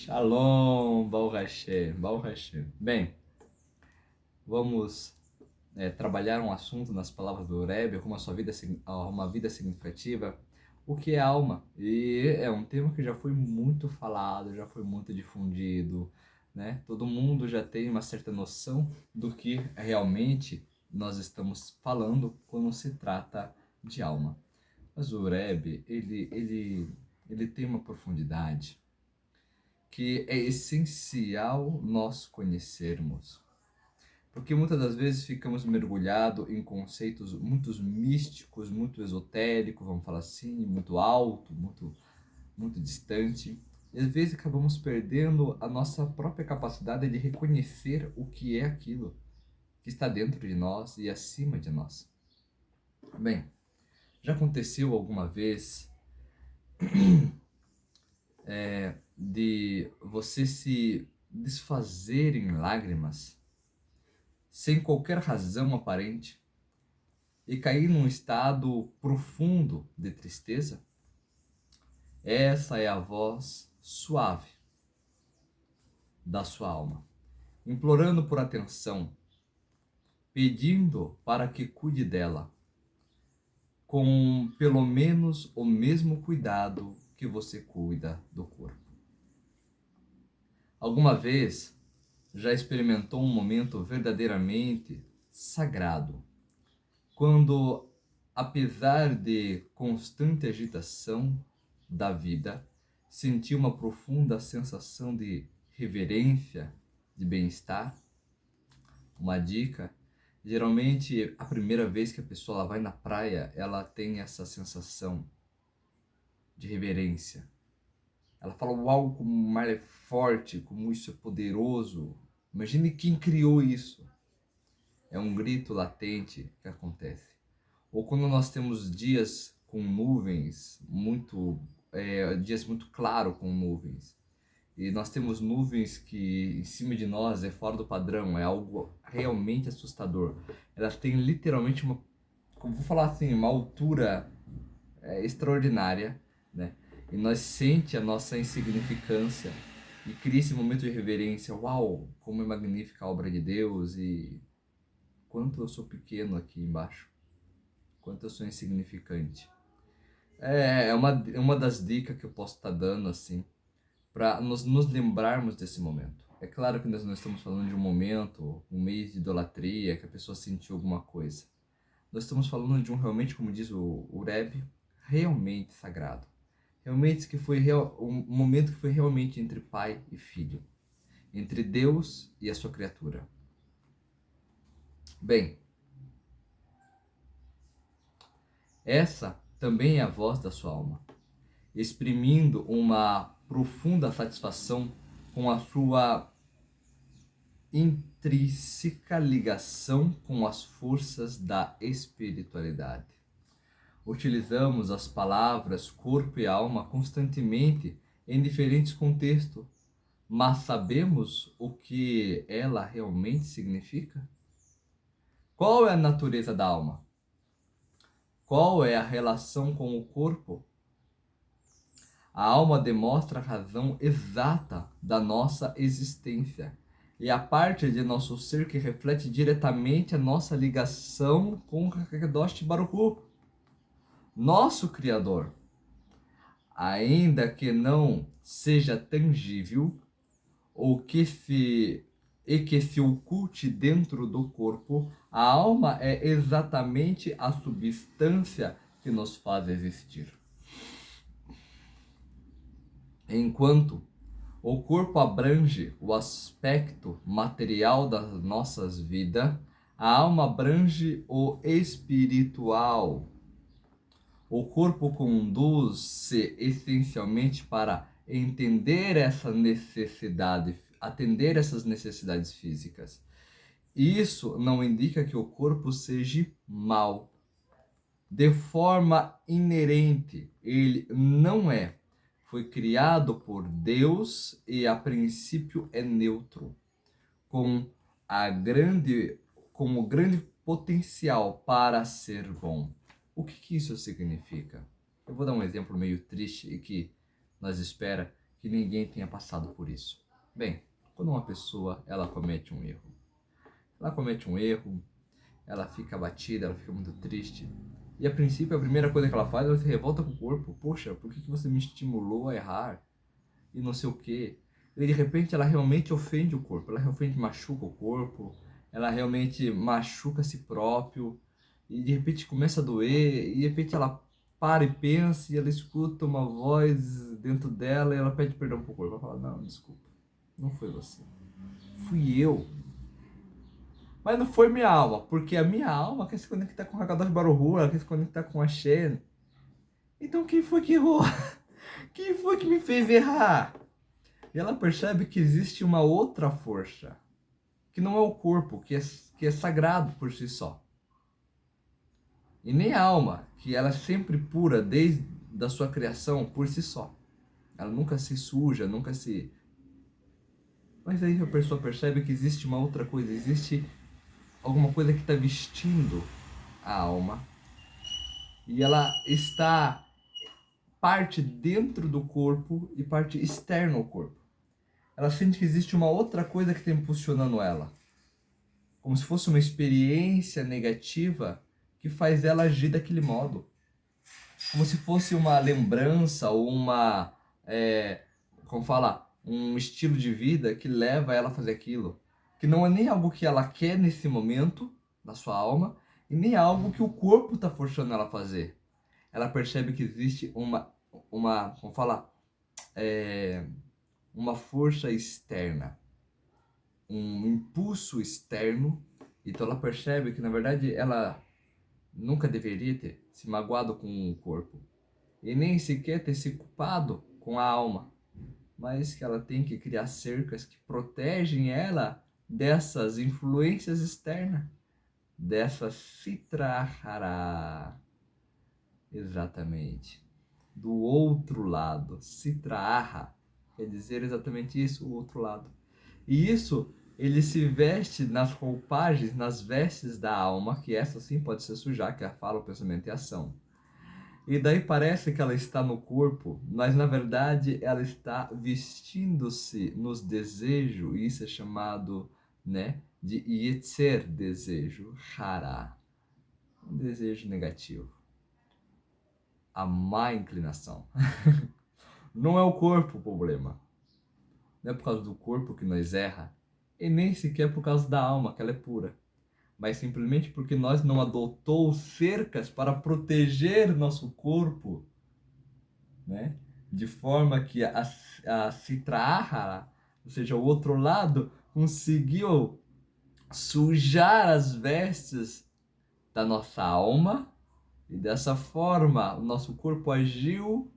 Shalom, Baruch Hashem, Baruch Hashem. Bem, vamos trabalhar um assunto nas palavras do Rebbe, como uma vida significativa, o que é alma. E é um tema que já foi muito falado, já foi muito difundido, né? Todo mundo já tem uma certa noção do que realmente nós estamos falando quando se trata de alma. Mas o Rebbe, ele tem uma profundidade que é essencial nós conhecermos. Porque muitas das vezes ficamos mergulhados em conceitos muito místicos, muito esotéricos, vamos falar assim, muito alto, muito distante. E às vezes acabamos perdendo a nossa própria capacidade de reconhecer o que é aquilo que está dentro de nós e acima de nós. Bem, já aconteceu alguma vez de você se desfazer em lágrimas sem qualquer razão aparente e cair num estado profundo de tristeza? Essa é a voz suave da sua alma, implorando por atenção, pedindo para que cuide dela, com pelo menos o mesmo cuidado que você cuida do corpo. Alguma vez já experimentou um momento verdadeiramente sagrado, quando, apesar de constante agitação da vida, sentiu uma profunda sensação de reverência, de bem-estar? Uma dica: geralmente a primeira vez que a pessoa vai na praia, ela tem essa sensação de reverência. Ela fala: uau, como o mar é forte, como isso é poderoso. Imagine quem criou isso. É um grito latente que acontece. Ou quando nós temos dias com nuvens, dias muito claros com nuvens, e nós temos nuvens que em cima de nós é fora do padrão, é algo realmente assustador. Elas têm literalmente como vou falar assim, uma altura extraordinária, né? E nós sente a nossa insignificância e cria esse momento de reverência. Uau, como é magnífica a obra de Deus e quanto eu sou pequeno aqui embaixo, quanto eu sou insignificante. É uma das dicas que eu posso estar dando, assim, para nos lembrarmos desse momento. É claro que nós não estamos falando de um momento, um mês de idolatria, que a pessoa sentiu alguma coisa. Nós estamos falando de um realmente, como diz o Rebbe, realmente sagrado. Realmente que foi um momento que foi realmente entre pai e filho, entre Deus e a sua criatura. Bem, essa também é a voz da sua alma, exprimindo uma profunda satisfação com a sua intrínseca ligação com as forças da espiritualidade. Utilizamos as palavras corpo e alma constantemente em diferentes contextos, mas sabemos o que ela realmente significa? Qual é a natureza da alma? Qual é a relação com o corpo? A alma demonstra a razão exata da nossa existência e a parte de nosso ser que reflete diretamente a nossa ligação com Hakadosh Baruch Hu, nosso Criador. Ainda que não seja tangível ou que se oculte dentro do corpo, a alma é exatamente a substância que nos faz existir. Enquanto o corpo abrange o aspecto material das nossas vidas, a alma abrange o espiritual. O corpo conduz-se essencialmente para entender essa necessidade, atender essas necessidades físicas. Isso não indica que o corpo seja mau. De forma inerente, ele não é. Foi criado por Deus e a princípio é neutro, com como grande potencial para ser bom. O que isso significa? Eu vou dar um exemplo meio triste e que nós espera que ninguém tenha passado por isso. Bem, quando uma pessoa ela comete um erro, ela fica abatida, ela fica muito triste. E a princípio, a primeira coisa que ela faz, ela se revolta com o corpo. Poxa, por que você me estimulou a errar? E não sei o quê. E de repente ela realmente ofende o corpo, ela realmente machuca o corpo, ela realmente machuca a si próprio. E de repente começa a doer, e de repente ela para e pensa, e ela escuta uma voz dentro dela, e ela pede perdão pro corpo. Ela fala, não, desculpa, não foi você, fui eu. Mas não foi minha alma, porque a minha alma quer se conectar com o Hakadosh Baruch Hu, ela quer se conectar com a Shen. Então quem foi que errou? Quem foi que me fez errar? E ela percebe que existe uma outra força, que não é o corpo, que é sagrado por si só. E nem a alma, que ela é sempre pura desde a sua criação por si só. Ela nunca se suja, nunca se... Mas aí a pessoa percebe que existe uma outra coisa, existe alguma coisa que está vestindo a alma. E ela está parte dentro do corpo e parte externa ao corpo. Ela sente que existe uma outra coisa que está impulsionando ela. Como se fosse uma experiência negativa que faz ela agir daquele modo. Como se fosse uma lembrança ou como fala, um estilo de vida que leva ela a fazer aquilo. Que não é nem algo que ela quer nesse momento, na sua alma, e nem algo que o corpo está forçando ela a fazer. Ela percebe que existe como fala, uma força externa, um impulso externo. Então ela percebe que na verdade ela nunca deveria ter se magoado com o corpo e nem sequer ter se culpado com a alma, mas que ela tem que criar cercas que protegem ela dessas influências externas, dessa Sitra Ahara. Exatamente. Do outro lado, Sitra Ahara quer dizer exatamente isso, o outro lado. E isso, ele se veste nas roupagens, nas vestes da alma, que essa sim pode se sujar, que é a fala, o pensamento e a ação. E daí parece que ela está no corpo, mas na verdade ela está vestindo-se nos desejos, e isso é chamado, né, de Yetzer, desejo, Hara, um desejo negativo, a má inclinação. Não é o corpo o problema, não é por causa do corpo que nós erra, e nem sequer por causa da alma, que ela é pura, mas simplesmente porque nós não adotou cercas para proteger nosso corpo, né? De forma que a Sitra Ahara, ou seja, o outro lado, conseguiu sujar as vestes da nossa alma, e dessa forma o nosso corpo agiu,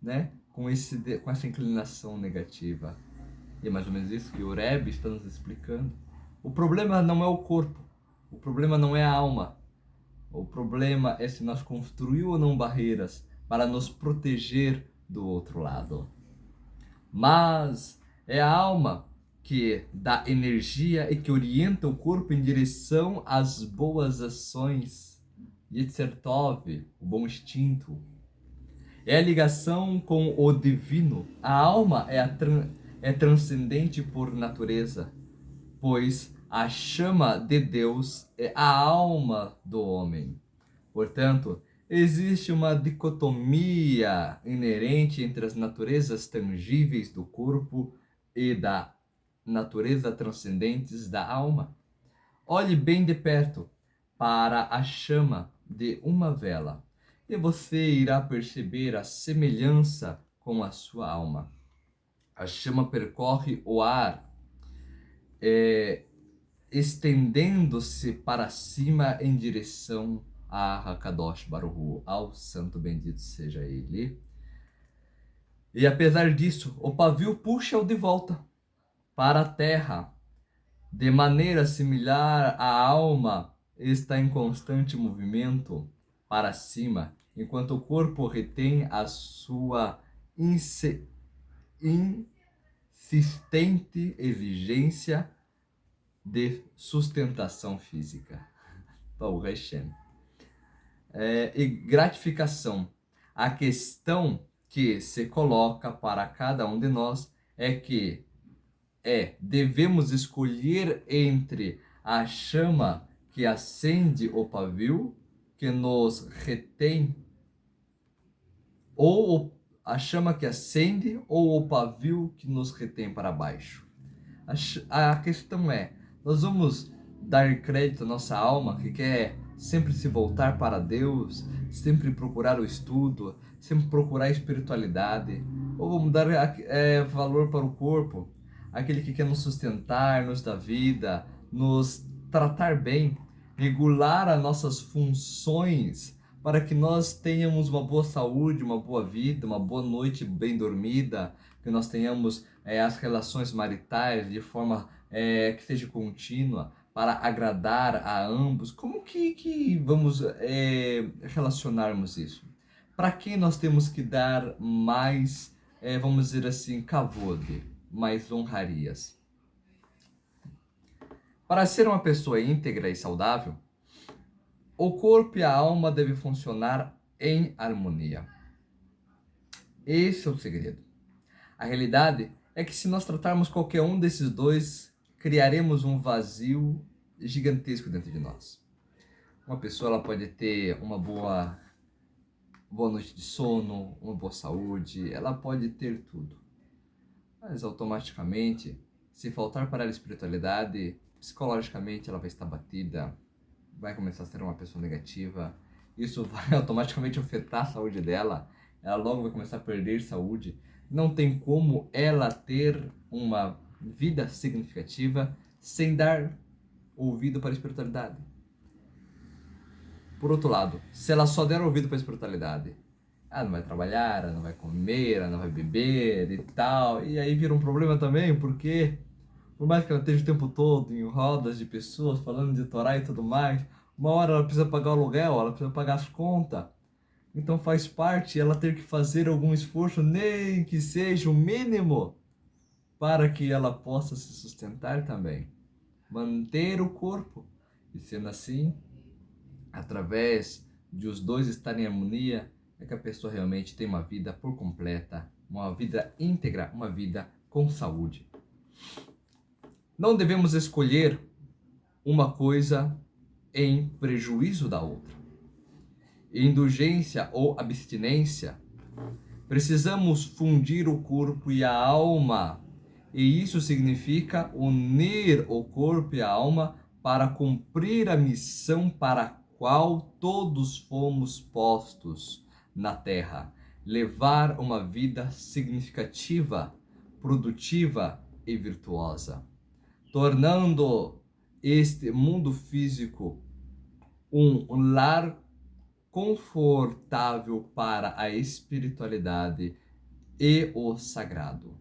né, com essa inclinação negativa. E é mais ou menos isso que o Rebbe está nos explicando. O problema não é o corpo, o problema não é a alma. O problema é se nós construímos ou não barreiras para nos proteger do outro lado. Mas é a alma que dá energia e que orienta o corpo em direção às boas ações. Yetzer Tov, o bom instinto. É a ligação com o divino. A alma é transcendente por natureza, pois a chama de Deus é a alma do homem. Portanto, existe uma dicotomia inerente entre as naturezas tangíveis do corpo e da natureza transcendentes da alma. Olhe bem de perto para a chama de uma vela e você irá perceber a semelhança com a sua alma. A chama percorre o ar, estendendo-se para cima em direção a Hakadosh Baruch Hu, ao santo bendito seja ele. E apesar disso, o pavio puxa-o de volta para a terra. De maneira similar, a alma está em constante movimento para cima, enquanto o corpo retém a sua insistente exigência de sustentação física. E gratificação. A questão que se coloca para cada um de nós é que devemos escolher entre a chama que acende o pavio, que nos retém, ou a chama que acende, ou o pavio que nos retém para baixo. A questão é, nós vamos dar crédito à nossa alma, que quer sempre se voltar para Deus, sempre procurar o estudo, sempre procurar a espiritualidade, ou vamos dar valor para o corpo, aquele que quer nos sustentar, nos dar vida, nos tratar bem, regular as nossas funções para que nós tenhamos uma boa saúde, uma boa vida, uma boa noite bem dormida, que nós tenhamos as relações maritais de forma que seja contínua, para agradar a ambos. Como que vamos relacionarmos isso? Para quem nós temos que dar mais, vamos dizer assim, kavod, mais honrarias? Para ser uma pessoa íntegra e saudável, o corpo e a alma devem funcionar em harmonia. Esse é o segredo. A realidade é que se nós tratarmos qualquer um desses dois, criaremos um vazio gigantesco dentro de nós. Uma pessoa ela pode ter uma boa noite de sono, uma boa saúde, ela pode ter tudo. Mas automaticamente, se faltar para ela espiritualidade, psicologicamente ela vai estar batida, vai começar a ser uma pessoa negativa, isso vai automaticamente afetar a saúde dela, ela logo vai começar a perder saúde. Não tem como ela ter uma vida significativa sem dar ouvido para a espiritualidade. Por outro lado, se ela só der ouvido para a espiritualidade, ela não vai trabalhar, ela não vai comer, ela não vai beber e tal, e aí vira um problema também, porque por mais que ela esteja o tempo todo em rodas de pessoas falando de Torá e tudo mais, uma hora ela precisa pagar o aluguel, ela precisa pagar as contas. Então faz parte ela ter que fazer algum esforço, nem que seja o mínimo, para que ela possa se sustentar também. Manter o corpo. E sendo assim, através de os dois estarem em harmonia, é que a pessoa realmente tem uma vida por completa, uma vida íntegra, uma vida com saúde. Não devemos escolher uma coisa em prejuízo da outra. Indulgência ou abstinência, precisamos fundir o corpo e a alma, e isso significa unir o corpo e a alma para cumprir a missão para a qual todos fomos postos na Terra, levar uma vida significativa, produtiva e virtuosa, tornando este mundo físico um lar confortável para a espiritualidade e o sagrado.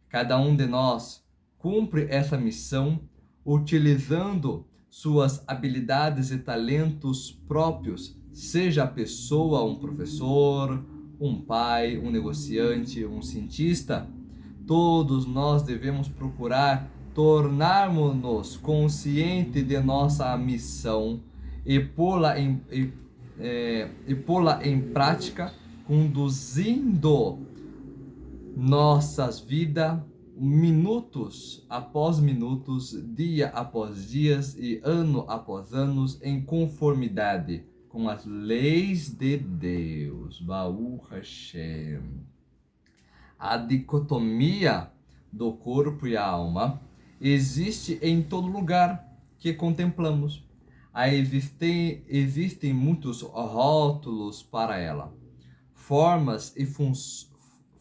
Cada um de nós cumpre essa missão utilizando suas habilidades e talentos próprios, seja a pessoa um professor, um pai, um negociante, um cientista. Todos nós devemos procurar tornarmos-nos conscientes de nossa missão e pô-la em prática, conduzindo nossas vidas minutos após minutos, dia após dias e ano após anos em conformidade com as leis de Deus. Baruch Hashem. A dicotomia do corpo e a alma existe em todo lugar que contemplamos. Existem muitos rótulos para ela, formas e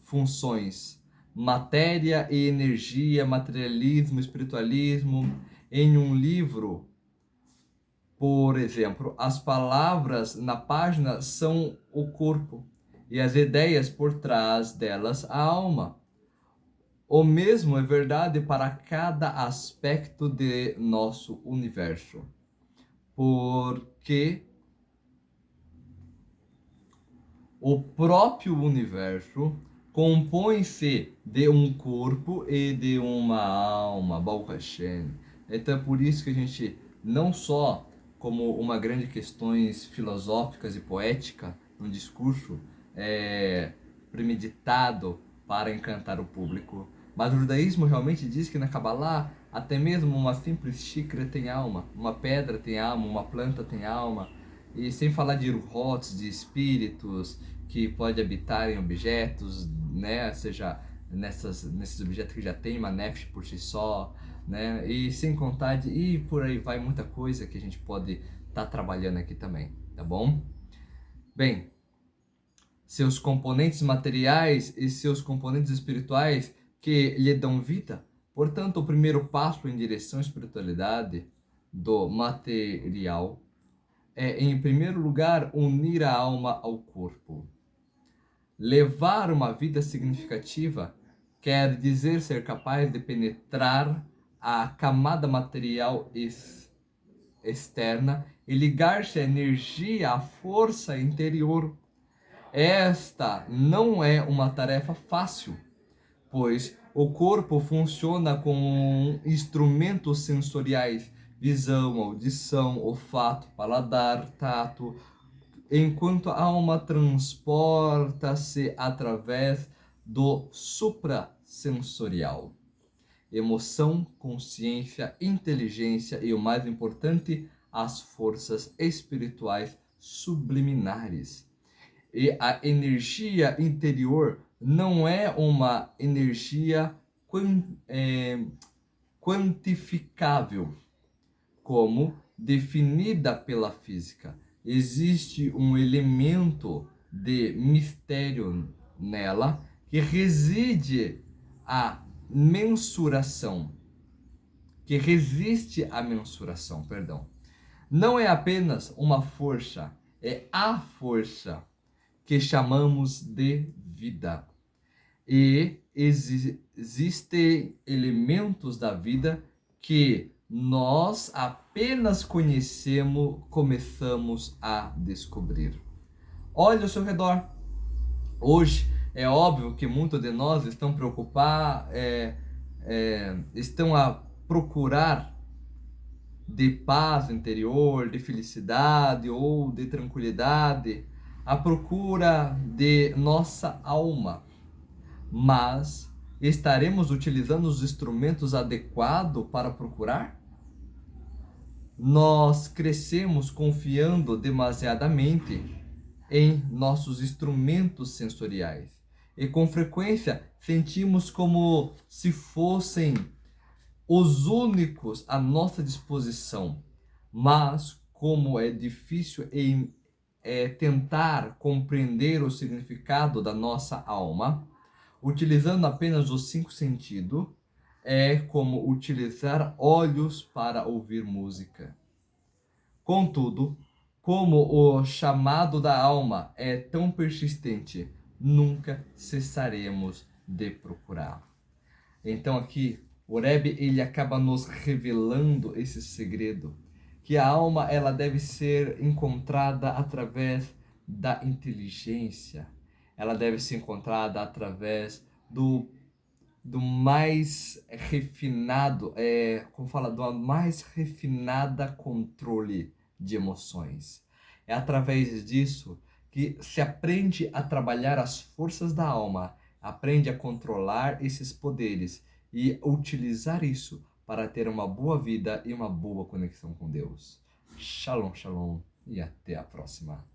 funções, matéria e energia, materialismo, espiritualismo. Em um livro, por exemplo, as palavras na página são o corpo e as ideias por trás delas a alma. O mesmo é verdade para cada aspecto de nosso universo, porque o próprio universo compõe-se de um corpo e de uma alma, Baruch Hashem. Então é por isso que a gente, não só como uma grande questões filosóficas e poética no discurso, premeditado para encantar o público. Mas o judaísmo realmente diz que na Kabbalah até mesmo uma simples xícara tem alma, uma pedra tem alma, uma planta tem alma, e sem falar de ruhots, de espíritos que pode habitar em objetos, né? Seja nesses objetos que já tem uma nefesh por si só, né? E sem contar e por aí vai muita coisa que a gente pode estar trabalhando aqui também, tá bom? Bem, seus componentes materiais e seus componentes espirituais que lhe dão vida. Portanto, o primeiro passo em direção à espiritualidade do material é, em primeiro lugar, unir a alma ao corpo. Levar uma vida significativa quer dizer ser capaz de penetrar a camada material externa e ligar-se à energia, à força interior. Esta não é uma tarefa fácil, pois o corpo funciona com instrumentos sensoriais, visão, audição, olfato, paladar, tato, enquanto a alma transporta-se através do suprasensorial. Emoção, consciência, inteligência e, o mais importante, as forças espirituais subliminares. E a energia interior não é uma energia quantificável, como definida pela física. Existe um elemento de mistério nela que reside a mensuração, que resiste à mensuração, perdão. Não é apenas uma força, é a força que chamamos de vida. E existem elementos da vida que nós apenas começamos a descobrir. Olhe ao seu redor. Hoje é óbvio que muitos de nós estão preocupados, estão a procurar de paz interior, de felicidade ou de tranquilidade, a procura de nossa alma. Mas estaremos utilizando os instrumentos adequados para procurar? Nós crescemos confiando demasiadamente em nossos instrumentos sensoriais e com frequência sentimos como se fossem os únicos à nossa disposição. Mas como é difícil tentar compreender o significado da nossa alma, utilizando apenas os 5 sentidos, é como utilizar olhos para ouvir música. Contudo, como o chamado da alma é tão persistente, nunca cessaremos de procurar. Então aqui, o Rebbe, ele acaba nos revelando esse segredo, que a alma ela deve ser encontrada através da inteligência, ela deve ser encontrada através do mais refinado, do mais refinada controle de emoções. É através disso que se aprende a trabalhar as forças da alma, aprende a controlar esses poderes e utilizar isso para ter uma boa vida e uma boa conexão com Deus. Shalom, shalom e até a próxima.